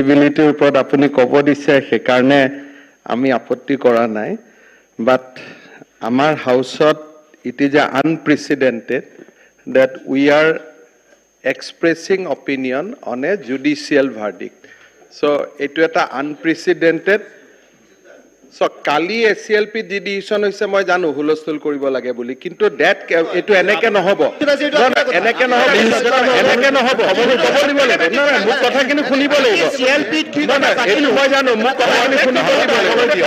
এলিজিবিলিটিৰ ওপৰত আপুনি ক'ব দিছে সেইকাৰণে আমি আপত্তি কৰা নাই বাট আমাৰ হাউচত it is a unprecedented that we are expressing opinion on a judicial verdict. So it is a unprecedented. So kali SCLP decision hoise moi janu hulostol koribo lage boli kintu that etu eneke nohobo eneke nohobo eneke nohobo kobo dibo lage na na muk kotha kini khunibo lage SCLP thik na etu moi janu muk kotha kini khunibo lage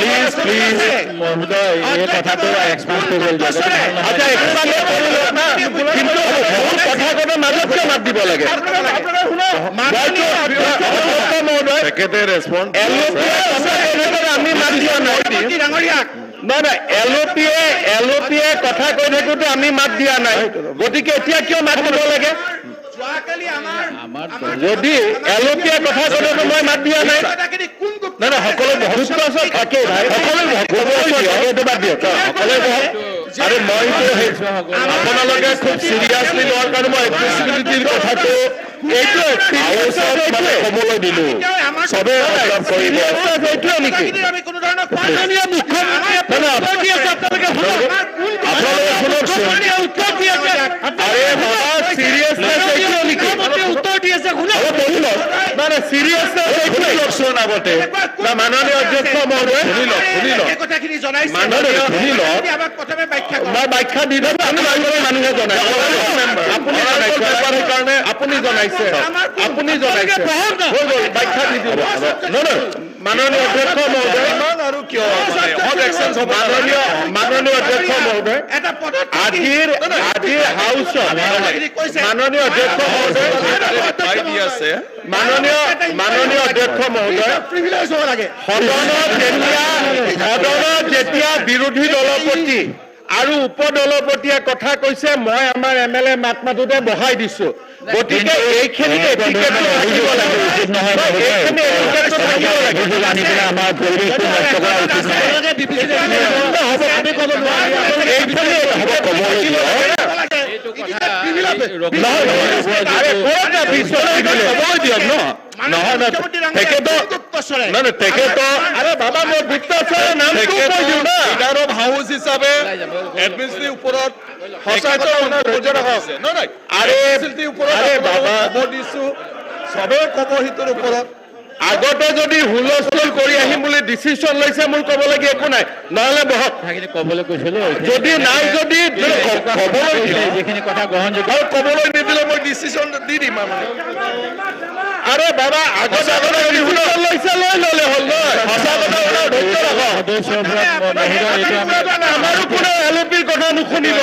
Please, please. ये कथा तो expose हो गया। अच्छा expose करो ना। किंतु कथा को तो मतलब क्यों मत दिबो लगे? Secretary respond. আমি মাত দিয়া নাই। না না এলওপিয়ে কথা কৈ থাকোতে আমি মাত দিয়া নাই গতিকে এতিয়া কিয় মাত দিব লাগে যদি এলওপিয়ে কথা কলে মই মাত দিয়া নাই না না সকলো বহুত আছে থাকে ভাই সকলো সেইটো বাদ দিয়ক সকলো আরে মই তো আপোনালোকে খুব সিৰিয়াসলি লোৱাৰ কাৰণে মই এক্সেসিবিলিটিৰ কথাটো এইটো মানে কবলৈ দিলো সবে অবজাৰ্ভ কৰিব এইটো নেকি আমি কোনো ধৰণৰ মাননীয় মুখ্যমন্ত্ৰী আপোনালোকে শুনক উত্তৰ দি আছে আৰে বাবা সিৰিয়াসনেস এইটো নেকি উত্তৰ দি আছে শুনক না না সিরিয়াসনেস এইটো লক্ষণ আগতে না মাননীয় অধ্যক্ষ মহোদয় শুনিল কথাখিনি জনাইছে মাননীয় শুনিল আমাক প্ৰথমে ব্যাখ্যা দি দিম আমি মানুহে জনাই আপুনি জনাইছে কাৰণে আপুনি জনাইছে হৈ গ'ল ব্যাখ্যা দি দিব মাননীয় অধ্যক্ষ মহোদয় আৰু কিয় হট একচেঞ্জ হ'ব মাননীয় অধ্যক্ষ মহোদয় আজিৰ হাউচত মাননীয় অধ্যক্ষ মহোদয় মাননীয় অধ্যক্ষ মহোদয় সদনত যেতিয়া বিৰোধী দলপতি আৰু উপদলপতিয়ে কথা কৈছে মই আমাৰ এমএলএ মাত মাতোতে বহাই দিছো গতিকে এইখিনি এটিকেটটো থাকিব লাগে উচিত নহয় এইখিনি এটিকেটটো থাকিব লাগে জানি কিনে আমাৰ পৰিৱেশটো নষ্ট কৰা উচিত নহয় হ'ব আমি ক'ব নোৱাৰি এইখিনি হ'ব ক'বলৈ দিয়ক নহয় তেখেত আৰে বাবা মোৰ গুপ্তচৰৰ নামটো কৈ দিওঁ না লিডাৰ অফ হাউচ হিচাপে এডমিনিষ্ট্ৰেটিভ ওপৰত সঁচাকৈ পৰ্যায় ৰখা আছে নহয় আৰে এডমিনিষ্ট্ৰেটিভ ওপৰত বাবা খবৰ দিছো সবে ক'ব হিতৰ ওপৰত আগতে যদি হুলস্থুল কৰি আহিম বুলি ডিচিশন লৈছে মোৰ ক'ব লাগে একো নাই নহলে বহক ক'বলৈ কৈছিলো যদি নাই যদি ক'বলৈ যিখিনি কথা গ্ৰহণযোগ্য আৰু ক'বলৈ নিদিলে মই ডিচিশন দি দিম আরে বাবা আগতে হুলস্থুল লৈছে লৈ ল'লে হ'ল নহয় সঁচা কথা ধৈৰ্য ৰাখক আমাৰো কোনো এলপিৰ কথা নুশুনিব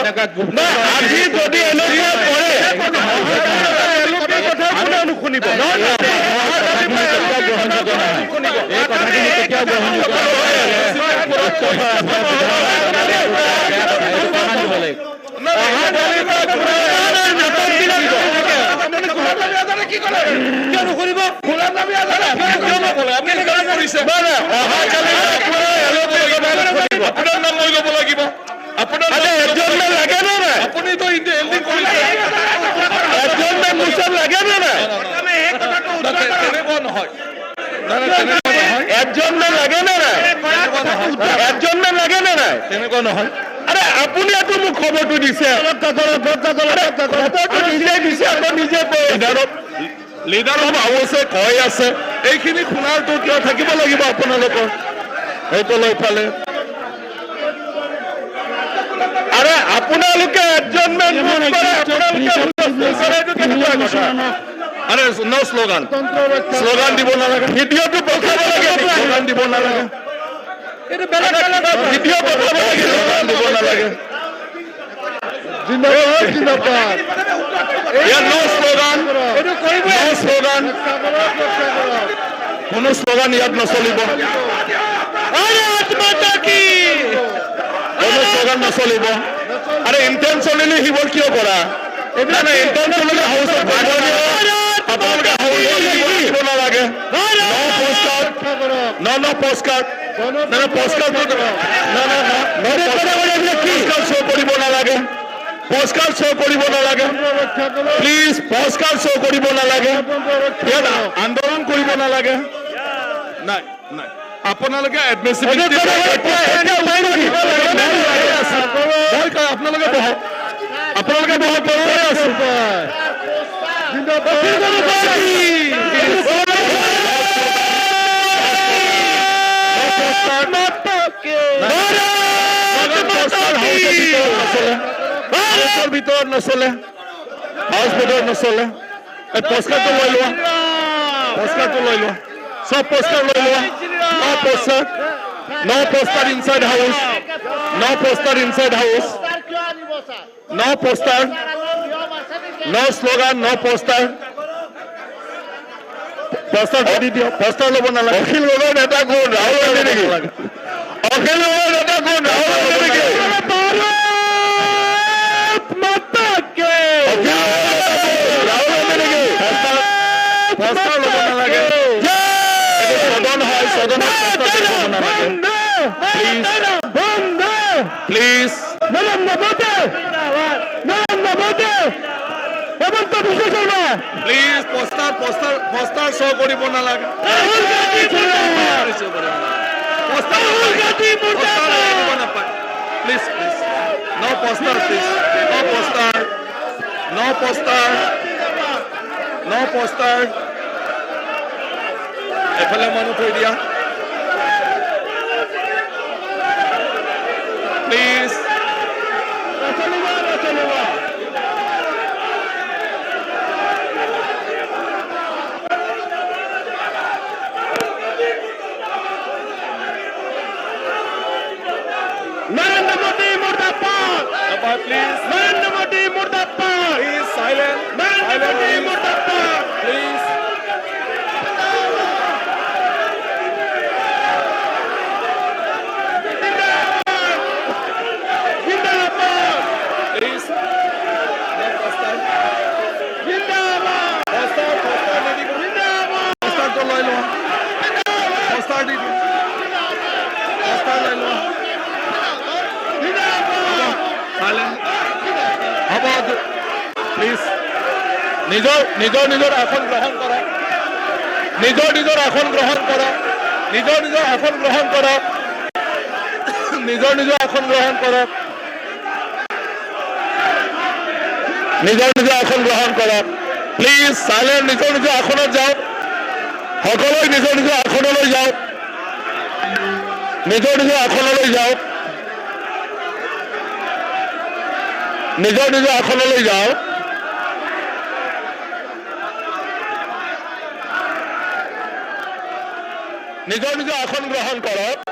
আজি যদি এলপিয়ে পৰে এলপিৰ কথা কোনেও নুশুনিব গ্ৰহণযোগ্য নহয় এই কথাখিনি কেতিয়াও গ্ৰহণযোগ্য তেনেকুৱা নহয় আৰে আপুনি এত মোক খবৰটো দিছে লিডাৰ অফ হাউচে কৈ আছে এইখিনি শুনাৰটো কিয় থাকিব লাগিব আপোনালোকৰ সেইটো লৈ ফালে আরে আপোনালোকে এডজমেন্ট আরে নো স্লোগান দিব নালাগে ভিডিঅ'টো পঠাব লাগে স্লোগান দিব নালাগে ভিডিঅ' পঠাব লাগে স্লোগান দিব নালাগে জিন্দাবাদ নো স্লোগান কোনো স্লোগান ইয়াত নচলিব কোনো স্লোগান নচলিব আরে ইন্টেনশনালি সিবোৰ কিয় কৰা ইন্টেনশনালি হাউচত আপোনালোকে হাউচত দিব নালাগে ন পোষ্টকাৰ্ড পুৰস্কাৰ শ্ব' কৰিব নালাগে, পুৰস্কাৰ শ্ব' কৰিব নালাগে, প্লিজ পুৰস্কাৰ শ্ব' কৰিব নালাগে, ইয়াত আন্দোলন কৰিব নালাগে। নাই নাই, আপোনালোকে এডমিছিবিলিটি আপোনালোকে বহক, আপোনালোকে বহক, আছো ভিতৰত নচলে, হাউচ ভিতৰত নচলে। এই পুৰস্কাৰটো লৈ লোৱা, পুৰস্কাৰটো লৈ লোৱা, চব পুৰস্কাৰ লৈ লোৱা। No poster inside house, no poster inside house, no poster, no slogan, no poster. Poster di diyo, poster lobo na lang. Akhil Gogoi neta gun, Rahul Gandhi niki. Akhil Gogoi neta gun, Rahul Gandhi niki. Bharat Mata ki. Rahul Gandhi niki. Poster lobo na lage. Sodon hai, sodon hai, poster lobo na lage. Please. Narendra Modi. Narendra Modi. Himanta Biswa Sarma please poster show' কৰিব নালাগে। Please no poster, please no poster, no poster, no poster. এফালে মানুহ থৈ দিয়া please. Narendra Modi murdabad. Please. Narendra Modi murdabad. Please silent. Narendra Modi murdabad. Please. Zindabad. Please. Next poster. Zindabad. Poster didi ko. Zindabad. Poster to loi lo. Poster didi. Poster loi lo. Please নিজৰ নিজৰ নিজৰ আসন গ্ৰহণ কৰক, নিজৰ নিজৰ আসন গ্ৰহণ কৰক, নিজৰ নিজৰ আসন গ্ৰহণ কৰক, নিজৰ নিজৰ আসন গ্ৰহণ কৰক, নিজৰ নিজৰ আসন গ্ৰহণ কৰক। প্লিজ চাইলেণ্ট, নিজৰ নিজৰ আসনত যাওক, সকলোৱে নিজৰ নিজৰ আসনলৈ যাওক, নিজৰ নিজৰ আসনলৈ যাওক, নিজৰ নিজৰ আসনলৈ যাওক। নিজৰ নিজৰ আসন গ্ৰহণ কৰক।